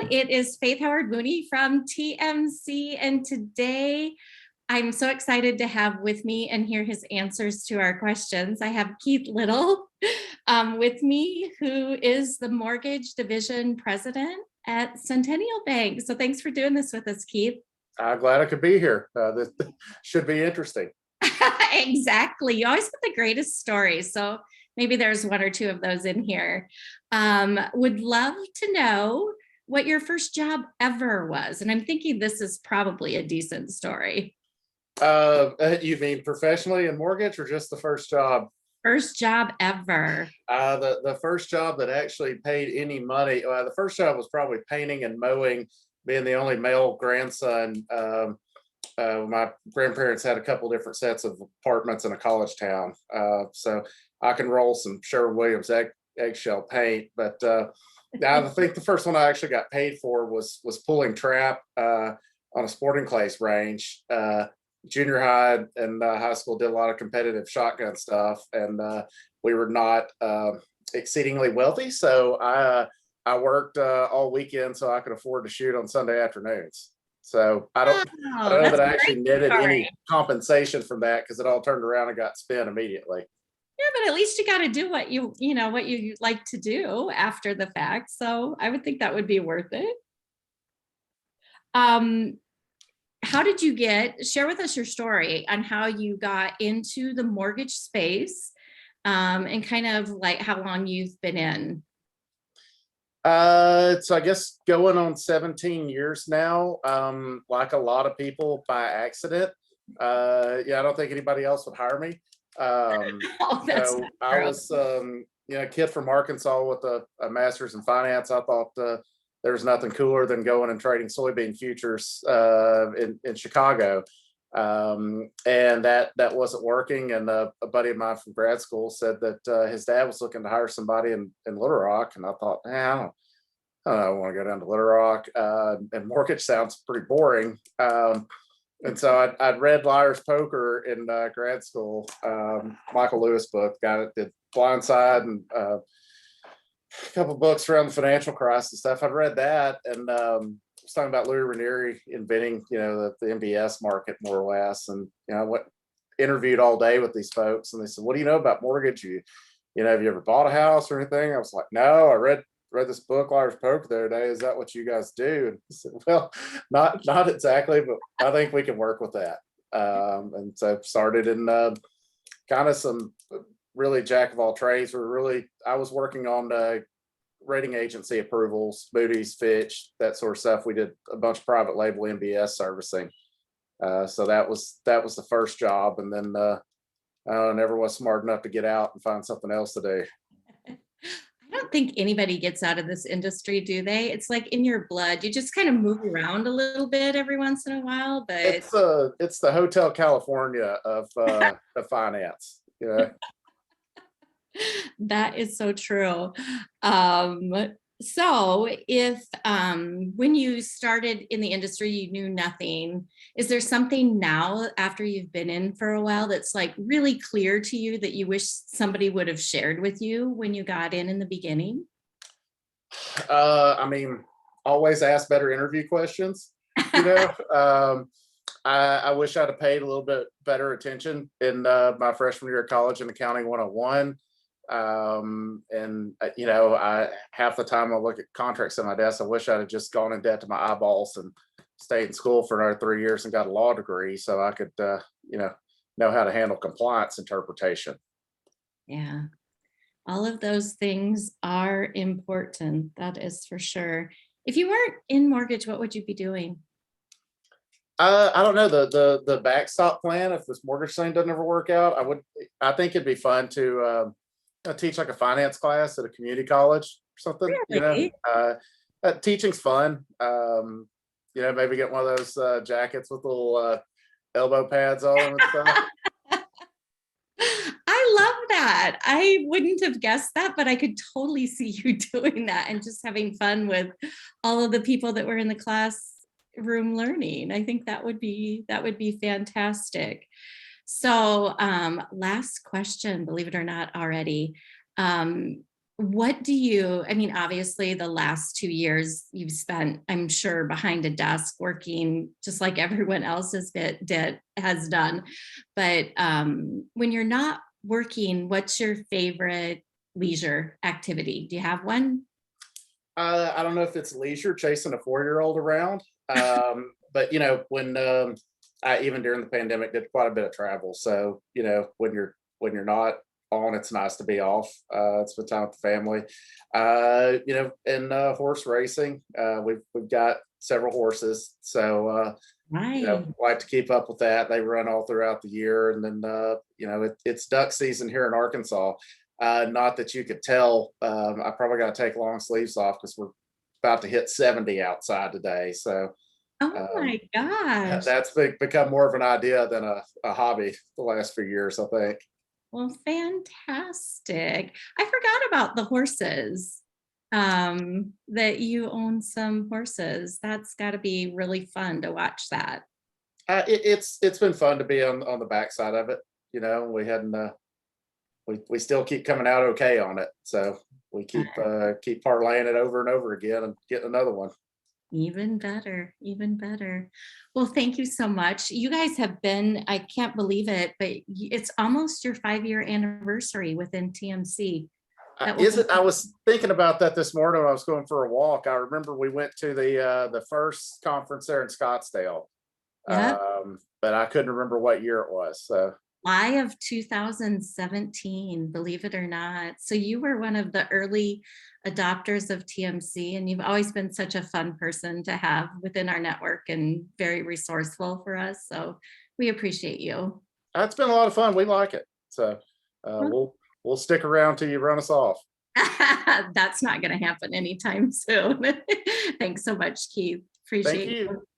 It is Faith Howard Mooney from TMC, and today I'm so excited to have with me and hear his answers to our questions. I have Keith Little with me, who is the Mortgage Division President at Centennial Bank. So thanks for doing this with us, Keith. I'm glad I could be here. This should be interesting. Exactly. You always get the greatest stories. So maybe there's one or two of those in here. Would love to know what your first job ever was. And I'm thinking this is probably a decent story. You mean professionally in mortgage or just the first job? First job ever. The first job that actually paid any money. The first job was probably painting and mowing, being the only male grandson. My grandparents had a couple different sets of apartments in a college town. So I can roll some Sherwin-Williams eggshell paint, but I think the first one I actually got paid for was pulling trap on a sporting clays range. Junior high and high school did a lot of competitive shotgun stuff, and we were not exceedingly wealthy, so I worked all weekend so I could afford to shoot on Sunday afternoons. So I don't know that I actually netted any compensation from that, because it all turned around and got spent immediately. Yeah, but at least you got to do what you like to do after the fact. So I would think that would be worth it. How did you share with us your story on how you got into the mortgage space, and kind of like how long you've been in? So I guess going on 17 years now, like a lot of people by accident. I don't think anybody else would hire me. So I was, a kid from Arkansas with a master's in finance. I thought there's nothing cooler than going and trading soybean futures in Chicago. And that wasn't working. And a buddy of mine from grad school said that his dad was looking to hire somebody in Little Rock. And I thought, I don't want to go down to Little Rock. And mortgage sounds pretty boring. And so I'd read Liar's Poker in grad school, Michael Lewis book, got it, did Blindside, and a couple books around the financial crisis stuff. I'd read that, and was talking about Louis Ranieri inventing, the MBS market more or less. And interviewed all day with these folks, and they said, "What do you know about mortgage? Have you ever bought a house or anything?" I was like, "No, I read this book, Liar's Poker, the other day. Is that what you guys do?" And he said, "Well, not exactly, but I think we can work with that." And so started in kind of some really jack of all trades. I was working on rating agency approvals, Moody's, Fitch, that sort of stuff. We did a bunch of private label MBS servicing. So that was the first job, and then I never was smart enough to get out and find something else to do. I don't think anybody gets out of this industry, do they? It's like in your blood. You just kind of move around a little bit every once in a while, but it's the Hotel California of finance. That is so true. So if when you started in the industry, you knew nothing, is there something now after you've been in for a while that's like really clear to you that you wish somebody would have shared with you when you got in the beginning? Always ask better interview questions. I wish I'd have paid a little bit better attention in my freshman year of college in Accounting 101. I half the time I look at contracts on my desk, I wish I'd have just gone in debt to my eyeballs and stayed in school for another 3 years and got a law degree so I could know how to handle compliance interpretation. Yeah, all of those things are important, that is for sure. If you weren't in mortgage, what would you be doing? I don't know, the backstop plan. If this mortgage thing doesn't ever work out, I think it'd be fun to teach like a finance class at a community college or something. Really? Teaching's fun. Maybe get one of those jackets with little elbow pads on and stuff. I love that. I wouldn't have guessed that, but I could totally see you doing that and just having fun with all of the people that were in the classroom learning. I think that would be fantastic. So last question, believe it or not already. what do you, I mean, obviously the last 2 years you've spent, I'm sure, behind a desk working just like everyone else has done. But when you're not working, what's your favorite leisure activity? Do you have one? I don't know if it's leisure chasing a 4-year-old around, but when I even during the pandemic did quite a bit of travel. So when you're not on, it's nice to be off. Spend time with the family. And horse racing. We've got several horses, so Right. like to keep up with that. They run all throughout the year, and then it's duck season here in Arkansas. Not that you could tell. I probably got to take long sleeves off because we're about to hit 70 outside today. So Oh um, my gosh. that's become more of an idea than a hobby the last few years, I think. Well, fantastic. I forgot about the horses. That you own some horses. That's got to be really fun to watch that. It's been fun to be on the backside of it. We hadn't we still keep coming out okay on it, so we keep parlaying it over and over again and getting another one. Even better, even better. Well, thank you so much. You guys have been, I can't believe it, but it's almost your 5-year anniversary within TMC. That will Is be, it? I was thinking about that this morning when I was going for a walk. I remember we went to the first conference there in Scottsdale, yep, but I couldn't remember what year it was. So July of 2017, believe it or not. So you were one of the early adopters of TMC, and you've always been such a fun person to have within our network and very resourceful for us. So we appreciate you. it's been a lot of fun. We like it. So we'll stick around till you run us off. That's not going to happen anytime soon. Thanks so much, Keith. Thank Appreciate you. you.